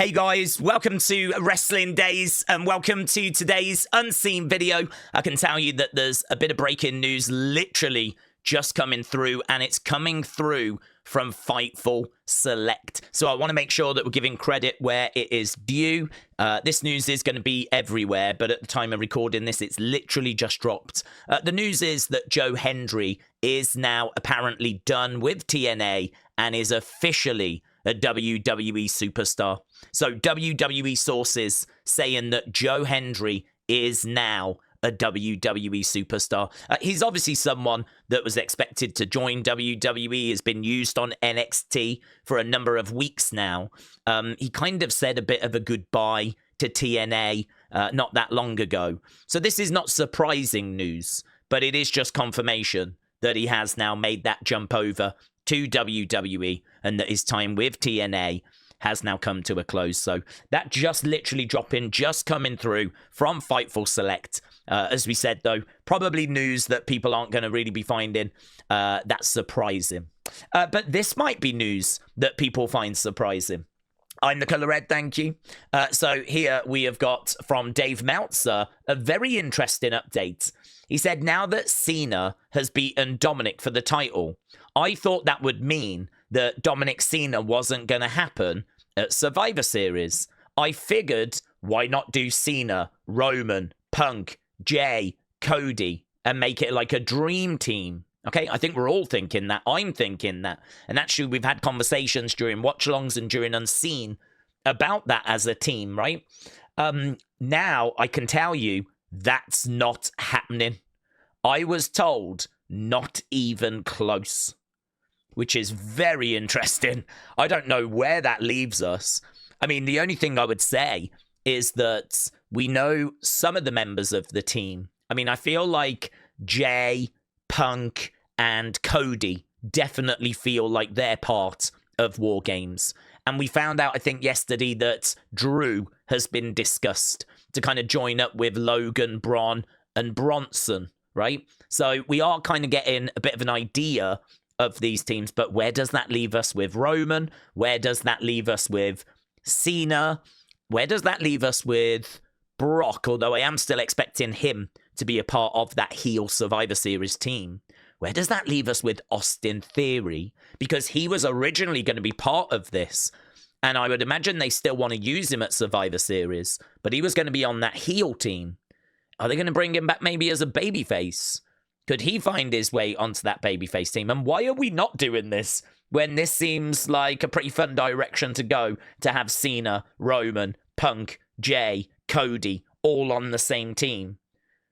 Hey guys, welcome to Wrestling Daze and welcome to today's unseen video. I can tell you that there's a bit of breaking news literally just coming through, and it's coming through from Fightful Select. So I want to make sure that we're giving credit where it is due. This news is going to be everywhere, but at the time of recording this, it's literally just dropped. The news is that Joe Hendry is now apparently done with TNA and is officially a WWE superstar. So WWE sources saying that Joe Hendry is now a WWE superstar. He's obviously someone that was expected to join WWE, has been used on NXT for a number of weeks now. He kind of said a bit of a goodbye to TNA not that long ago. So this is not surprising news, but it is just confirmation that he has now made that jump over to WWE and that his time with TNA has now come to a close. So that just literally dropping, just coming through from Fightful Select. As we said, though, probably news that people aren't going to really be finding that surprising. But this might be news that people find surprising. I'm the Colour Red, thank you. So here we have got from Dave Meltzer a very interesting update. He said, now that Cena has beaten Dominic for the title, I thought that would mean that Dominic Cena wasn't going to happen at Survivor Series. I figured, why not do Cena, Roman, Punk, Jay, Cody, and make it like a dream team? Okay, I think we're all thinking that. I'm thinking that. And actually, we've had conversations during watch-alongs and during Unseen about that as a team, right? Now, I can tell you, that's not happening. I was told not even close, which is very interesting. I don't know where that leaves us. I mean, the only thing I would say is that we know some of the members of the team. I mean, I feel like Jay, Punk, and Cody definitely feel like they're part of War Games. And we found out, I think, yesterday that Drew has been discussed to kind of join up with Logan, Braun, and Bronson, right? So we are kind of getting a bit of an idea of these teams, but where does that leave us with Roman? Where does that leave us with Cena? Where does that leave us with Brock? Although I am still expecting him to be a part of that heel Survivor Series team. Where does that leave us with Austin Theory? Because he was originally going to be part of this, and I would imagine they still want to use him at Survivor Series, but he was going to be on that heel team. Are they going to bring him back maybe as a babyface? Could he find his way onto that babyface team? And why are we not doing this when this seems like a pretty fun direction to go, to have Cena, Roman, Punk, Jay, Cody all on the same team?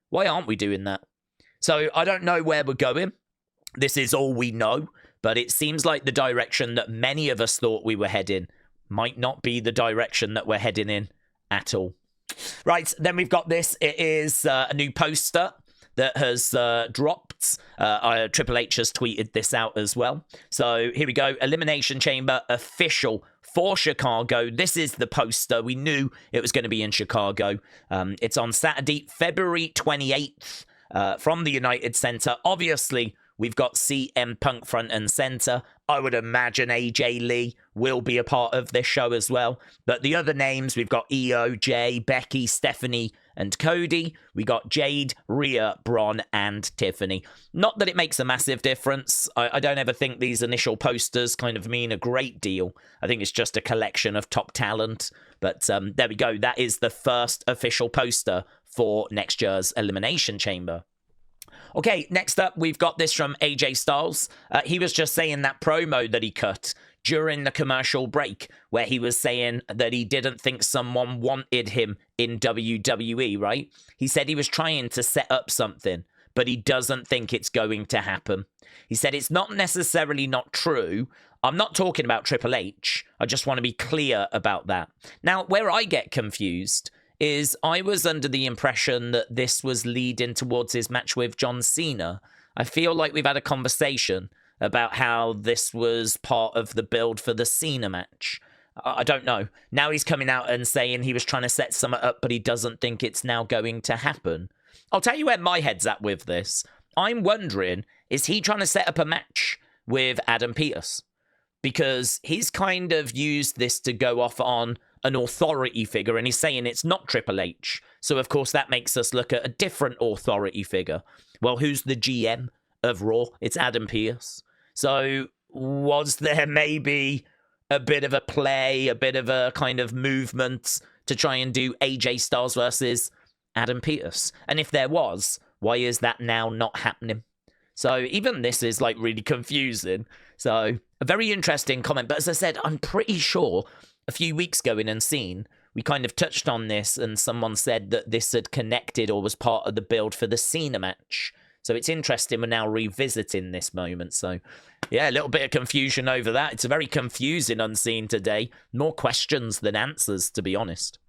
Why aren't we doing that? So I don't know where we're going. This is all we know, but it seems like the direction that many of us thought we were heading might not be the direction that we're heading in at all. Right, then we've got this. It is a new poster that has dropped. Triple H has tweeted this out as well. So here we go. Elimination Chamber official for Chicago. This is the poster. We knew it was going to be in Chicago. It's on Saturday, February 28th from the United Center. Obviously, we've got CM Punk front and center. I would imagine AJ Lee will be a part of this show as well. But the other names, we've got Io, Jay, Becky, Stephanie, and Cody. We got Jade, Rhea, Braun, and Tiffany. Not that it makes a massive difference. I don't ever think these initial posters kind of mean a great deal. I think it's just a collection of top talent. But there we go. That is the first official poster for next year's Elimination Chamber. Okay, next up, we've got this from AJ Styles. He was just saying that promo that he cut during the commercial break, where he was saying that he didn't think someone wanted him in WWE, right? He said he was trying to set up something, but he doesn't think it's going to happen. He said it's not necessarily not true. I'm not talking about Triple H. I just want to be clear about that. Now, where I get confused is I was under the impression that this was leading towards his match with John Cena. I feel like we've had a conversation about how this was part of the build for the Cena match. I don't know. Now he's coming out and saying he was trying to set something up, but he doesn't think it's now going to happen. I'll tell you where my head's at with this. I'm wondering, is he trying to set up a match with Adam Pearce? because he's kind of used this to go off on an authority figure, and he's saying it's not Triple H. So, of course, that makes us look at a different authority figure. Well, who's the GM of Raw? It's Adam Pearce. So, was there maybe a bit of a play, a bit of a kind of movement to try and do AJ Styles versus Adam Pearce? And if there was, why is that now not happening? So even this is like really confusing. So a very interesting comment. But as I said, I'm pretty sure a few weeks ago in Unseen, we kind of touched on this and someone said that this had connected or was part of the build for the Cena match. So it's interesting we're now revisiting this moment. So yeah, a little bit of confusion over that. It's a very confusing Unseen today. More questions than answers, to be honest.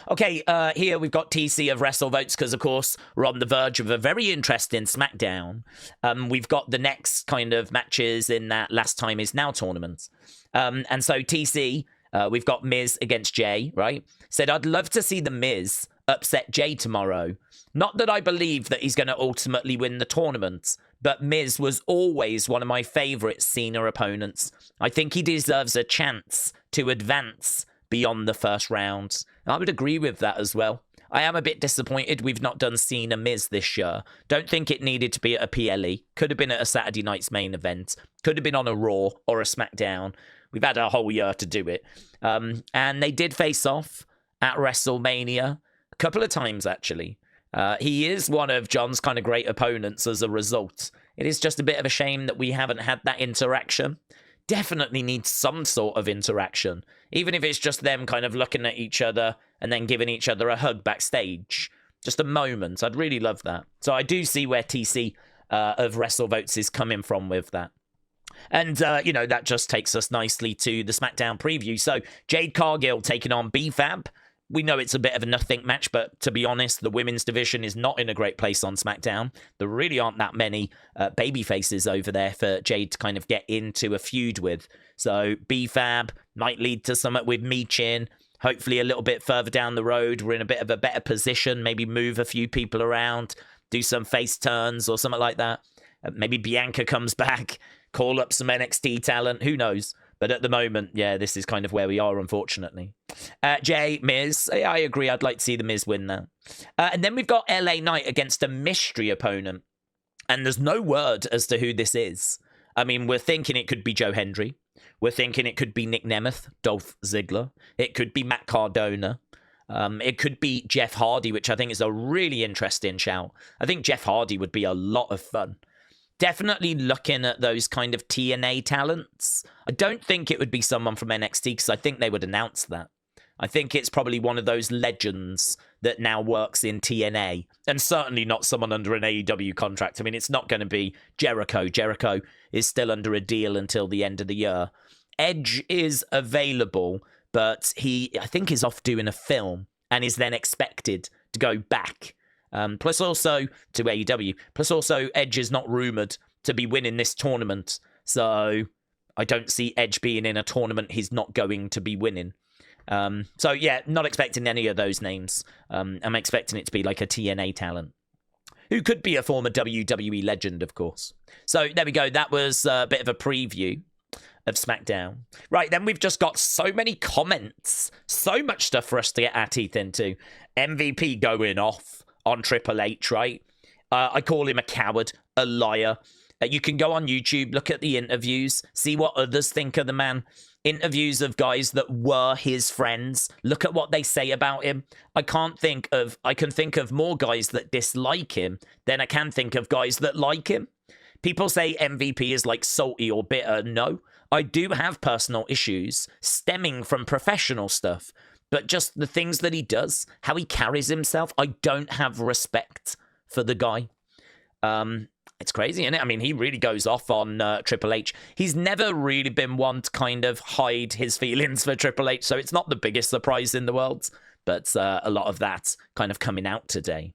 Okay, here we've got TC of WrestleVotes because, of course, we're on the verge of a very interesting Smackdown. We've got the next kind of matches in that Last Time Is Now tournament. And so TC, we've got Miz against Jay, right? Said, I'd love to see the Miz upset Jay tomorrow. Not that I believe that he's going to ultimately win the tournament, but Miz was always one of my favourite Cena opponents. I think he deserves a chance to advance beyond the first round. I would agree with that as well. I am a bit disappointed we've not done Cena Miz this year. Don't think it needed to be at a PLE. Could have been at a Saturday night's main event. Could have been on a Raw or a SmackDown. We've had a whole year to do it. And they did face off at WrestleMania a couple of times, actually. He is one of John's kind of great opponents as a result. It is just a bit of a shame that we haven't had that interaction. Definitely needs some sort of interaction, even if it's just them kind of looking at each other and then giving each other a hug backstage. Just a moment. I'd really love that. So I do see where TC of WrestleVotes is coming from with that. And, that just takes us nicely to the SmackDown preview. So Jade Cargill taking on B-Fab. We know it's a bit of a nothing match, but to be honest, the women's division is not in a great place on SmackDown. There really aren't that many baby faces over there for Jade to kind of get into a feud with. So B-Fab might lead to something with Michin. Hopefully a little bit further down the road, we're in a bit of a better position. Maybe move a few people around, do some face turns or something like that. Maybe Bianca comes back, call up some NXT talent. Who knows? But at the moment, yeah, this is kind of where we are, unfortunately. Jay, Miz, I agree. I'd like to see the Miz win now. And then we've got LA Knight against a mystery opponent. And there's no word as to who this is. I mean, we're thinking it could be Joe Hendry. We're thinking it could be Nick Nemeth, Dolph Ziggler. It could be Matt Cardona. It could be Jeff Hardy, which I think is a really interesting shout. I think Jeff Hardy would be a lot of fun. Definitely looking at those kind of TNA talents. I don't think it would be someone from NXT because I think they would announce that. I think it's probably one of those legends that now works in TNA and certainly not someone under an AEW contract. I mean, it's not going to be Jericho. Jericho is still under a deal until the end of the year. Edge is available, but he, I think, is off doing a film and is then expected to go back. Plus also to AEW. Plus also Edge is not rumoured to be winning this tournament. So I don't see Edge being in a tournament he's not going to be winning. So yeah, not expecting any of those names. I'm expecting it to be like a TNA talent. Who could be a former WWE legend, of course. So there we go. That was a bit of a preview of SmackDown. Right, then we've just got so many comments. So much stuff for us to get our teeth into. MVP going off on Triple H, right? I call him a coward, a liar. You can go on YouTube, look at the interviews, see what others think of the man. Interviews of guys that were his friends. Look at what they say about him. I can think of more guys that dislike him than I can think of guys that like him. People say MVP is like salty or bitter. No, I do have personal issues stemming from professional stuff. But just the things that he does, how he carries himself, I don't have respect for the guy. It's crazy, isn't it? I mean, he really goes off on Triple H. He's never really been one to kind of hide his feelings for Triple H, so it's not the biggest surprise in the world. But a lot of that kind of coming out today.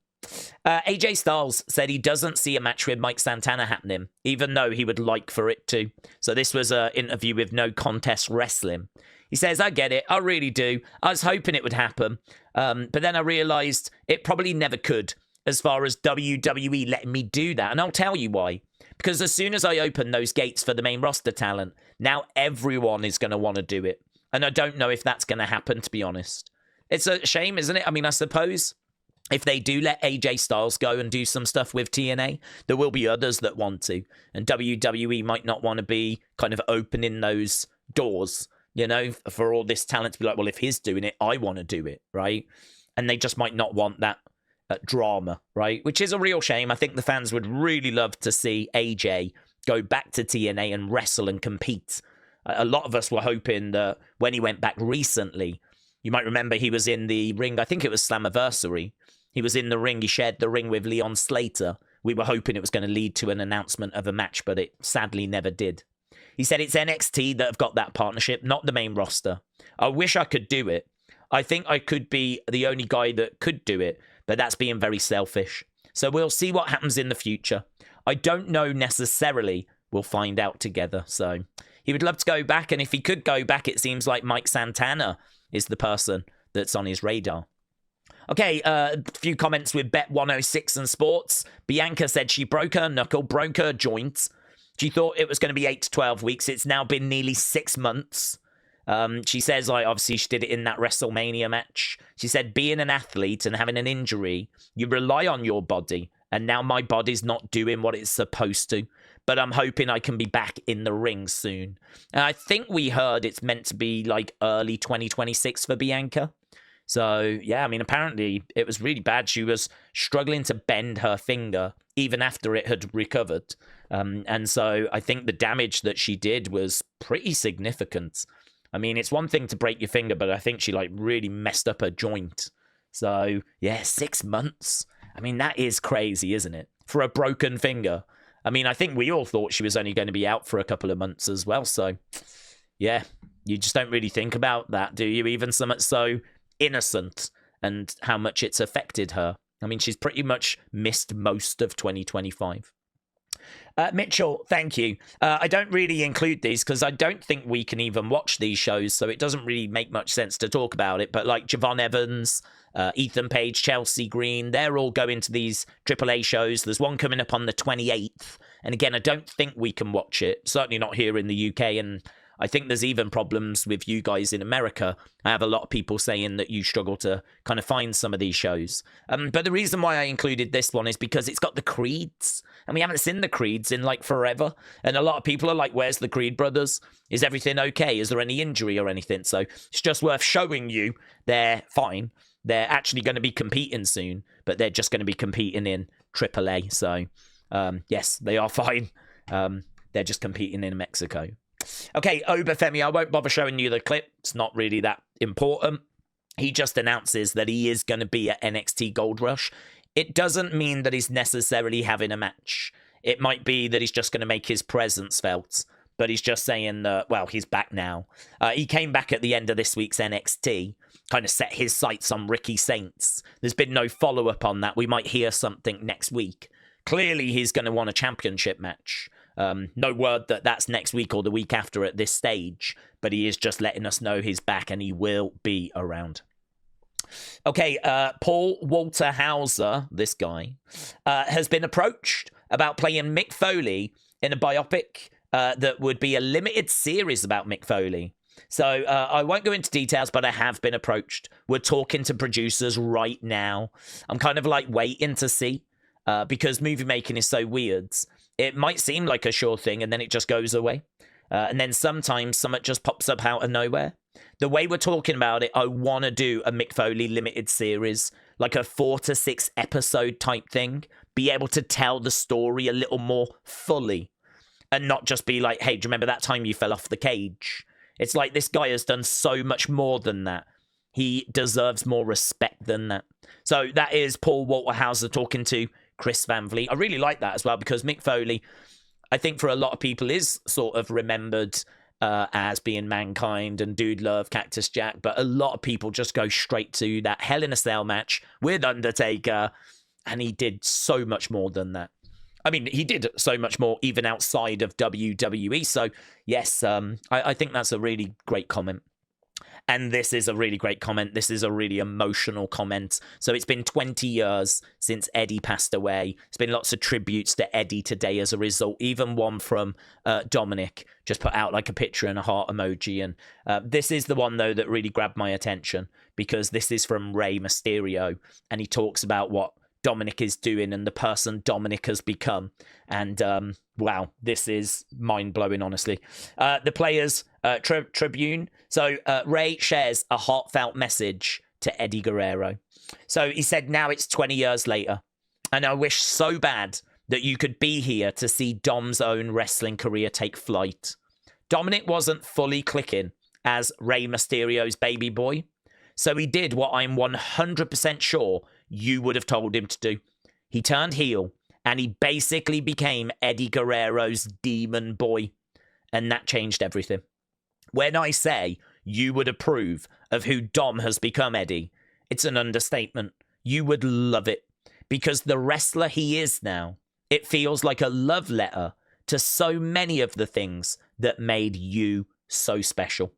AJ Styles said he doesn't see a match with Mike Santana happening, even though he would like for it to. So this was an interview with No Contest Wrestling. He says, I get it. I really do. I was hoping it would happen. But then I realized it probably never could as far as WWE letting me do that. And I'll tell you why. Because as soon as I open those gates for the main roster talent, now everyone is going to want to do it. And I don't know if that's going to happen, to be honest. It's a shame, isn't it? I mean, I suppose if they do let AJ Styles go and do some stuff with TNA, there will be others that want to. And WWE might not want to be kind of opening those doors, you know, for all this talent to be like, well, if he's doing it, I want to do it, right? And they just might not want that drama, right? Which is a real shame. I think the fans would really love to see AJ go back to TNA and wrestle and compete. A lot of us were hoping that when he went back recently, you might remember he was in the ring, I think it was Slammiversary. He was in the ring, he shared the ring with Leon Slater. We were hoping it was going to lead to an announcement of a match, but it sadly never did. He said it's NXT that have got that partnership, not the main roster. I wish I could do it. I think I could be the only guy that could do it, but that's being very selfish. So we'll see what happens in the future. I don't know necessarily. We'll find out together. So he would love to go back, and if he could go back, it seems like Mike Santana is the person that's on his radar. Okay, a few comments with Bet106 and Sports. Bianca said she broke her knuckle, broke her joint. She thought it was going to be 8 to 12 weeks. It's now been nearly 6 months. She says, like, obviously she did it in that WrestleMania match. She said, being an athlete and having an injury, you rely on your body. And now my body's not doing what it's supposed to. But I'm hoping I can be back in the ring soon. And I think we heard it's meant to be like early 2026 for Bianca. So, yeah, I mean, apparently it was really bad. She was struggling to bend her finger even after it had recovered. And so I think the damage that she did was pretty significant. I mean, it's one thing to break your finger, but I think she, like, really messed up her joint. So, yeah, 6 months. I mean, that is crazy, isn't it? For a broken finger. I mean, I think we all thought she was only going to be out for a couple of months as well. So, yeah, you just don't really think about that, do you? Even something so innocent and how much it's affected her. I mean, she's pretty much missed most of 2025. Mitchell, thank you. I don't really include these because I don't think we can even watch these shows, so it doesn't really make much sense to talk about it. But like Javon Evans, Ethan Page, Chelsea Green, they're all going to these AAA shows. There's one coming up on the 28th. And again, I don't think we can watch it, certainly not here in the UK. And I think there's even problems with you guys in America. I have a lot of people saying that you struggle to kind of find some of these shows. But the reason why I included this one is because it's got the Creeds. And we haven't seen the Creeds in like forever. And a lot of people are like, where's the Creed brothers? Is everything okay? Is there any injury or anything? So it's just worth showing you they're fine. They're actually going to be competing soon, but they're just going to be competing in AAA. So yes, they are fine. They're just competing in Mexico. Okay, Oba Femi, I won't bother showing you the clip. It's not really that important. He just announces that he is going to be at NXT Gold Rush. It doesn't mean that he's necessarily having a match. It might be that he's just going to make his presence felt. But he's just saying that, well, he's back now. He came back at the end of this week's NXT, kind of set his sights on Ricky Saints. There's been no follow-up on that. We might hear something next week. Clearly, he's going to want a championship match. No word that that's next week or the week after at this stage, but he is just letting us know he's back and he will be around. Okay, Paul Walter Hauser, this guy, has been approached about playing Mick Foley in a biopic that would be a limited series about Mick Foley. So I won't go into details, but I have been approached. We're talking to producers right now. I'm kind of like waiting to see because movie making is so weird. It might seem like a sure thing, and then it just goes away. And then sometimes something just pops up out of nowhere. The way we're talking about it, I want to do a Mick Foley limited series, like a 4 to 6 episode type thing. Be able to tell the story a little more fully. And not just be like, hey, do you remember that time you fell off the cage? It's like this guy has done so much more than that. He deserves more respect than that. So that is Paul Walter Hauser talking to Chris Van Vliet. I really like that as well because Mick Foley, I think for a lot of people, is sort of remembered as being Mankind and Dude Love, Cactus Jack, but a lot of people just go straight to that Hell in a Cell match with Undertaker, and he did so much more than that. I mean, he did so much more even outside of WWE, so yes, I think that's a really great comment. And this is a really great comment. This is a really emotional comment. So it's been 20 years since Eddie passed away. There's been lots of tributes to Eddie today as a result. Even one from Dominic just put out like a picture and a heart emoji. And this is the one, though, that really grabbed my attention because this is from Rey Mysterio. And he talks about what Dominic is doing and the person Dominic has become. And wow, this is mind-blowing, honestly. The Players Tribune. So Rey shares a heartfelt message to Eddie Guerrero. So he said, now it's 20 years later, and I wish so bad that you could be here to see Dom's own wrestling career take flight. Dominic wasn't fully clicking as Rey Mysterio's baby boy, so he did what I'm 100% sure you would have told him to do. He turned heel, and he basically became Eddie Guerrero's demon boy, and that changed everything. When I say you would approve of who Dom has become, Eddie, it's an understatement. You would love it, because the wrestler he is now, it feels like a love letter to so many of the things that made you so special.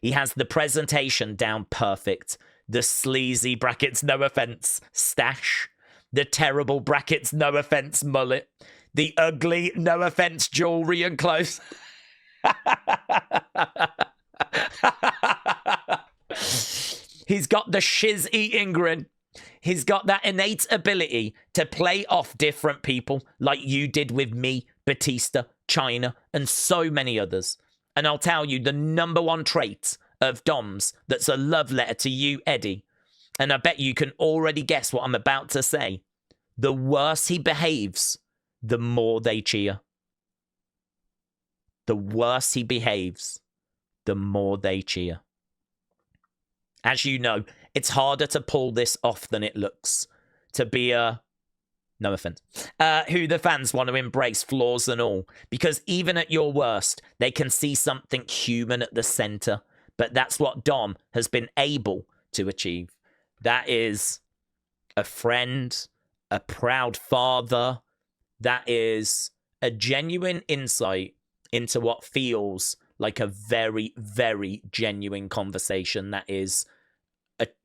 He has the presentation down perfect, the sleazy brackets, no offense, stash, the terrible brackets, no offense, mullet, the ugly, no offense, jewelry and clothes. He's got the shiz-eating grin. He's got that innate ability to play off different people like you did with me, Batista, China, and so many others. And I'll tell you, the number one trait of Dom's that's a love letter to you, Eddie, and I bet you can already guess what I'm about to say. The worse he behaves, the more they cheer. The worse he behaves, the more they cheer. As you know, it's harder to pull this off than it looks. To be a, no offense, who the fans want to embrace, flaws and all. Because even at your worst, they can see something human at the center. But that's what Dom has been able to achieve. That is a friend, a proud father. That is a genuine insight into what feels like a very, very genuine conversation. That is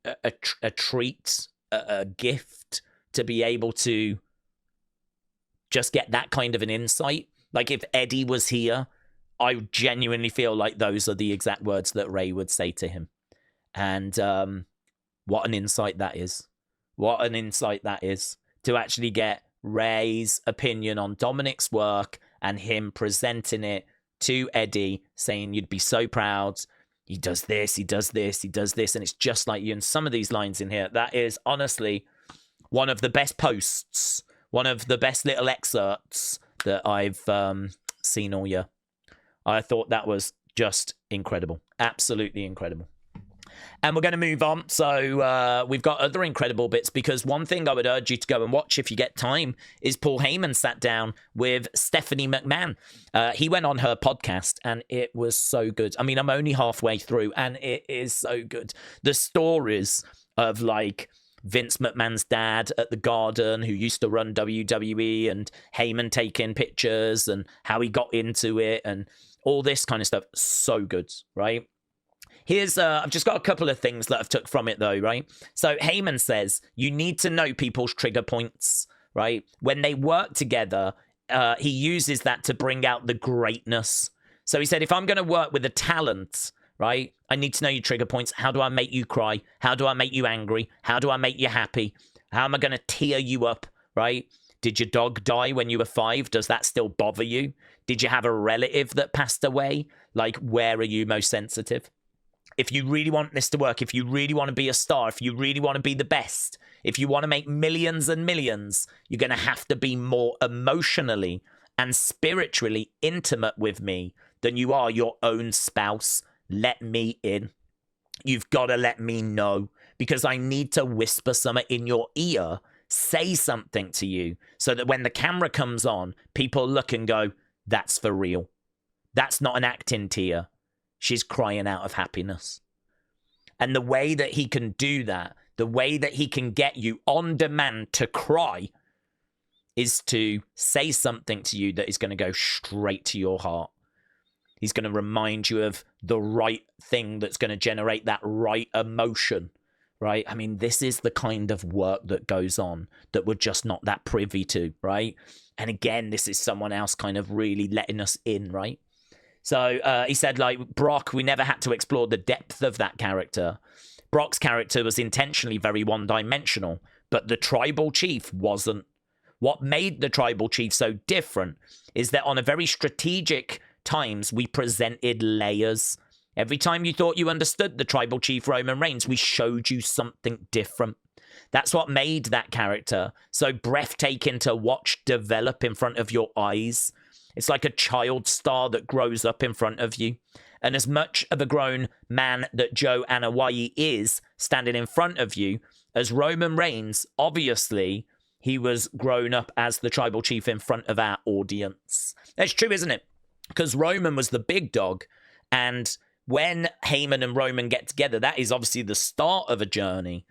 a treat, a gift to be able to just get that kind of an insight. Like if Eddie was here, I genuinely feel like those are the exact words that Rey would say to him. And what an insight that is. What an insight that is. To actually get Rey's opinion on Dominic's work and him presenting it to Eddie, saying you'd be so proud. He does this, he does this, he does this. And it's just like you. And some of these lines in here, that is honestly one of the best posts, one of the best little excerpts that I've seen all year. I thought that was just incredible. Absolutely incredible. And we're going to move on. So we've got other incredible bits, because one thing I would urge you to go and watch if you get time is Paul Heyman sat down with Stephanie McMahon. He went on her podcast and it was so good. I mean, I'm only halfway through and it is so good. The stories of like Vince McMahon's dad at the Garden, who used to run WWE, and Heyman taking pictures and how he got into it and all this kind of stuff. So good, right? Here's, I've just got a couple of things that I've took from it though, right? So Heyman says, you need to know people's trigger points, right? When they work together, he uses that to bring out the greatness. So he said, if I'm going to work with a talent, right, I need to know your trigger points. How do I make you cry? How do I make you angry? How do I make you happy? How am I going to tear you up, right? Did your dog die when you were 5? Does that still bother you? Did you have a relative that passed away? Like, where are you most sensitive? If you really want this to work, if you really want to be a star, if you really want to be the best, if you want to make millions and millions, you're going to have to be more emotionally and spiritually intimate with me than you are your own spouse. Let me in. You've got to let me know, because I need to whisper something in your ear, say something to you, so that when the camera comes on, people look and go, that's for real. That's not an acting tear. She's crying out of happiness. And the way that he can do that, the way that he can get you on demand to cry, is to say something to you that is going to go straight to your heart. He's going to remind you of the right thing that's going to generate that right emotion, right? I mean, this is the kind of work that goes on that we're just not that privy to, right? And again, this is someone else kind of really letting us in, right? So he said, like, Brock, we never had to explore the depth of that character. Brock's character was intentionally very one-dimensional, but the tribal chief wasn't. What made the tribal chief so different is that on a very strategic times, we presented layers. Every time you thought you understood the tribal chief Roman Reigns, we showed you something different. That's what made that character so breathtaking to watch develop in front of your eyes. It's like a child star that grows up in front of you. And as much of a grown man that Joe Anoa'i is standing in front of you, as Roman Reigns, obviously, he was grown up as the tribal chief in front of our audience. That's true, isn't it? Because Roman was the big dog. And when Heyman and Roman get together, that is obviously the start of a journey.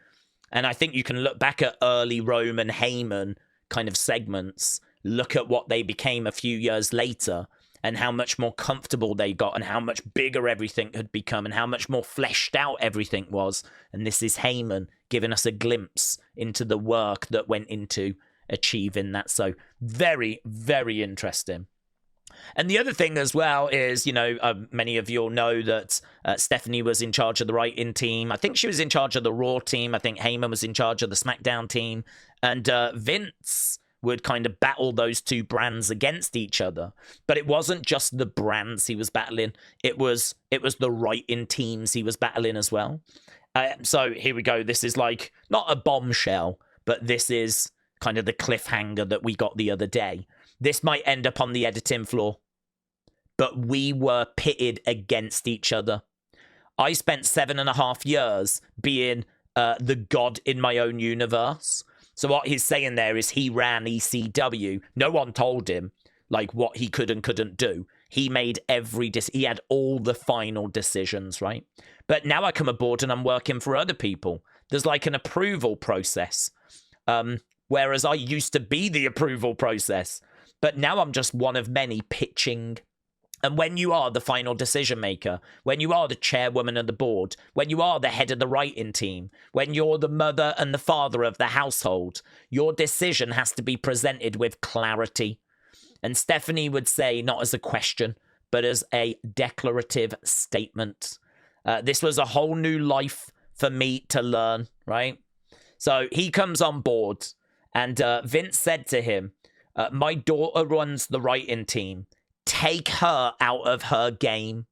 And I think you can look back at early Roman Heyman kind of segments, look at what they became a few years later, and how much more comfortable they got, and how much bigger everything had become, and how much more fleshed out everything was. And this is Heyman giving us a glimpse into the work that went into achieving that. So very, very interesting. And the other thing as well is, you know, many of you all know that Stephanie was in charge of the writing team. I think she was in charge of the Raw team. I think Heyman was in charge of the Smackdown team. And Vince would kind of battle those two brands against each other. But it wasn't just the brands he was battling. It was the writing teams he was battling as well. So here we go. This is like, not a bombshell, but this is kind of the cliffhanger that we got the other day. This might end up on the editing floor, but we were pitted against each other. I spent 7.5 years being the god in my own universe. So what he's saying there is he ran ECW. No one told him like what he could and couldn't do. He made he had all the final decisions, right? But now I come aboard and I'm working for other people. There's like an approval process. Whereas I used to be the approval process. But now I'm just one of many pitching. And when you are the final decision maker, when you are the chairwoman of the board, when you are the head of the writing team, when you're the mother and the father of the household, your decision has to be presented with clarity. And Stephanie would say, not as a question, but as a declarative statement. This was a whole new life for me to learn, right? So he comes on board, and Vince said to him, my daughter runs the writing team. Take her out of her game.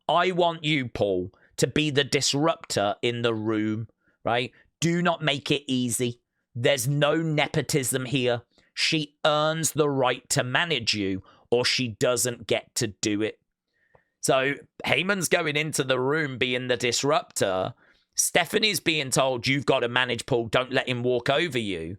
I want you, Paul, to be the disruptor in the room, right? Do not make it easy. There's no nepotism here. She earns the right to manage you, or she doesn't get to do it. So Heyman's going into the room being the disruptor. Stephanie's being told, you've got to manage Paul. Don't let him walk over you.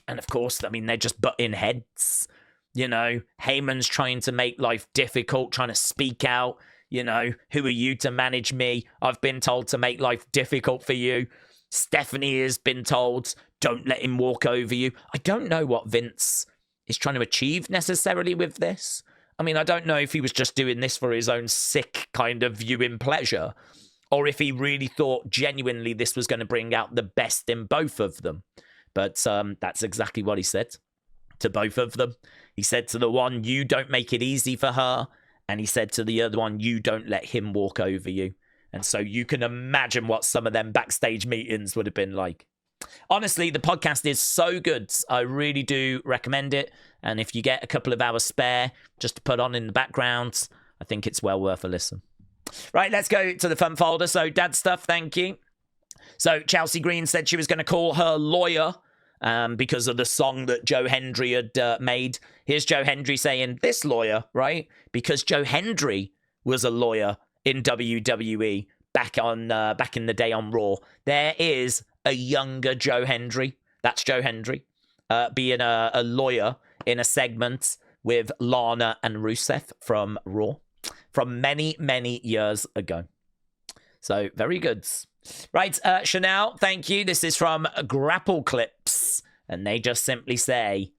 And of course, I mean, they're just butting heads. You know, Heyman's trying to make life difficult, trying to speak out. You know, who are you to manage me? I've been told to make life difficult for you. Stephanie has been told, don't let him walk over you. I don't know what Vince is trying to achieve necessarily with this. I mean, I don't know if he was just doing this for his own sick kind of viewing pleasure, or if he really thought genuinely this was going to bring out the best in both of them. But that's exactly what he said to both of them. He said to the one, you don't make it easy for her. And he said to the other one, you don't let him walk over you. And so you can imagine what some of them backstage meetings would have been like. Honestly, the podcast is so good. I really do recommend it. And if you get a couple of hours spare just to put on in the background, I think it's well worth a listen. Right, let's go to the fun folder. So dad stuff, thank you. So Chelsea Green said she was going to call her lawyer because of the song that Joe Hendry had made. Here's Joe Hendry saying, this lawyer, right? Because Joe Hendry was a lawyer in WWE back in the day on Raw. There is a younger Joe Hendry. That's Joe Hendry being a lawyer in a segment with Lana and Rusev from Raw from many, many years ago. So very good. Right, Chanel, thank you. This is from Grapple Clips, and they just simply say,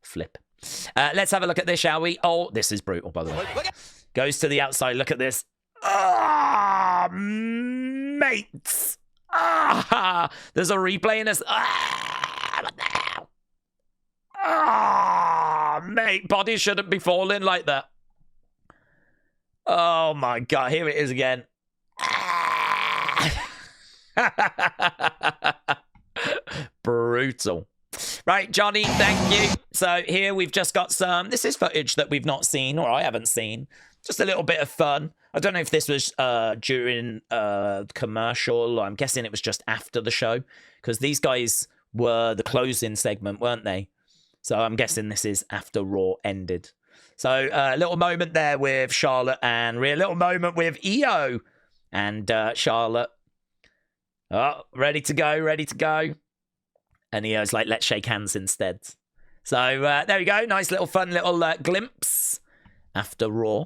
flip. Let's have a look at this, shall we? Oh, this is brutal, by the way. Goes to the outside. Look at this. Ah, mates. Ah, there's a replay in this. Ah, what the hell? Ah, mate, body shouldn't be falling like that. Oh my God, here it is again. Ah. Brutal. Right, Johnny, thank you. So here we've just got some, this is footage that we've not seen, or I haven't seen. Just a little bit of fun. I don't know if this was during commercial, or I'm guessing it was just after the show, because these guys were the closing segment, weren't they? So I'm guessing this is after Raw ended. So a little moment there with Charlotte and Rhea, a little moment with EO and Charlotte. Oh, ready to go, ready to go. And EO's like, let's shake hands instead. So there we go. Nice little fun little glimpse after Raw.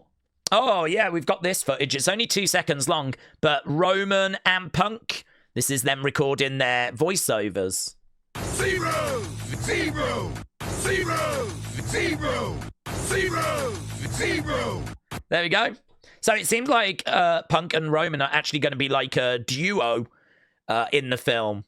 Oh, yeah, we've got this footage. It's only 2 seconds long, but Roman and Punk, this is them recording their voiceovers. 0, 0, 0, 0, 0, 0. There we go. So it seems like Punk and Roman are actually going to be like a duo in the film.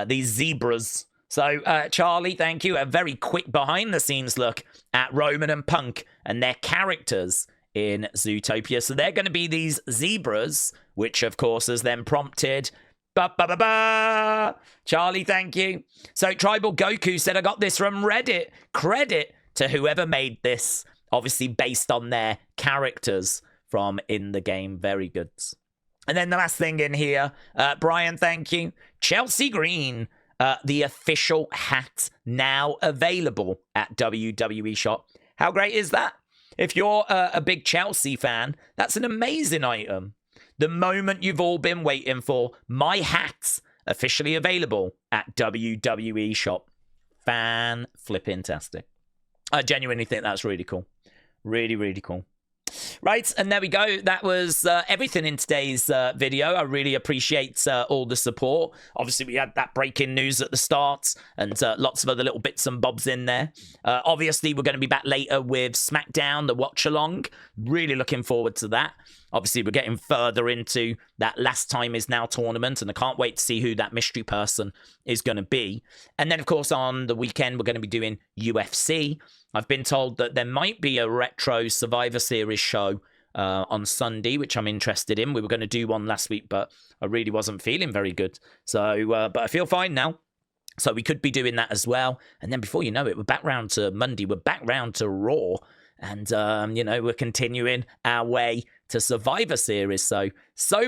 These zebras. So, Charlie, thank you. A very quick behind-the-scenes look at Roman and Punk and their characters in Zootopia. So they're going to be these zebras, which, of course, has then prompted... Ba-ba-ba-ba! Charlie, thank you. So, Tribal Goku said, I got this from Reddit. Credit to whoever made this, obviously based on their characters from in the game. Very good. And then the last thing in here, Brian, thank you. Chelsea Green, the official hat now available at WWE Shop. How great is that? If you're a big Chelsea fan, that's an amazing item. The moment you've all been waiting for, my hat's officially available at WWE Shop. Fan-flipping-tastic. I genuinely think that's really cool. Really, really cool. Right, and there we go. That was everything in today's video. I really appreciate all the support. Obviously, we had that breaking news at the start and lots of other little bits and bobs in there. Obviously, we're going to be back later with Smackdown, the watch-along. Really looking forward to that. Obviously, we're getting further into that Last Time Is Now tournament, and I can't wait to see who that mystery person is going to be. And then, of course, on the weekend, we're going to be doing UFC. I've been told that there might be a retro Survivor Series show on Sunday, which I'm interested in. We were going to do one last week, but I really wasn't feeling very good. So, but I feel fine now. So we could be doing that as well. And then before you know it, we're back round to Monday. We're back round to Raw. And, you know, we're continuing our way to Survivor Series. So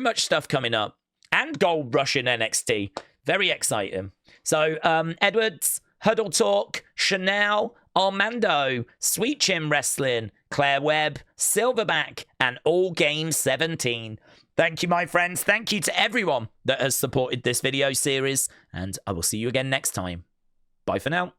much stuff coming up. And Gold Rush in NXT. Very exciting. So, Edwards, Huddle Talk, Chanel, Armando, Sweet Chin Wrestling, Claire Webb, Silverback, and All Game 17. Thank you, my friends. Thank you to everyone that has supported this video series. And I will see you again next time. Bye for now.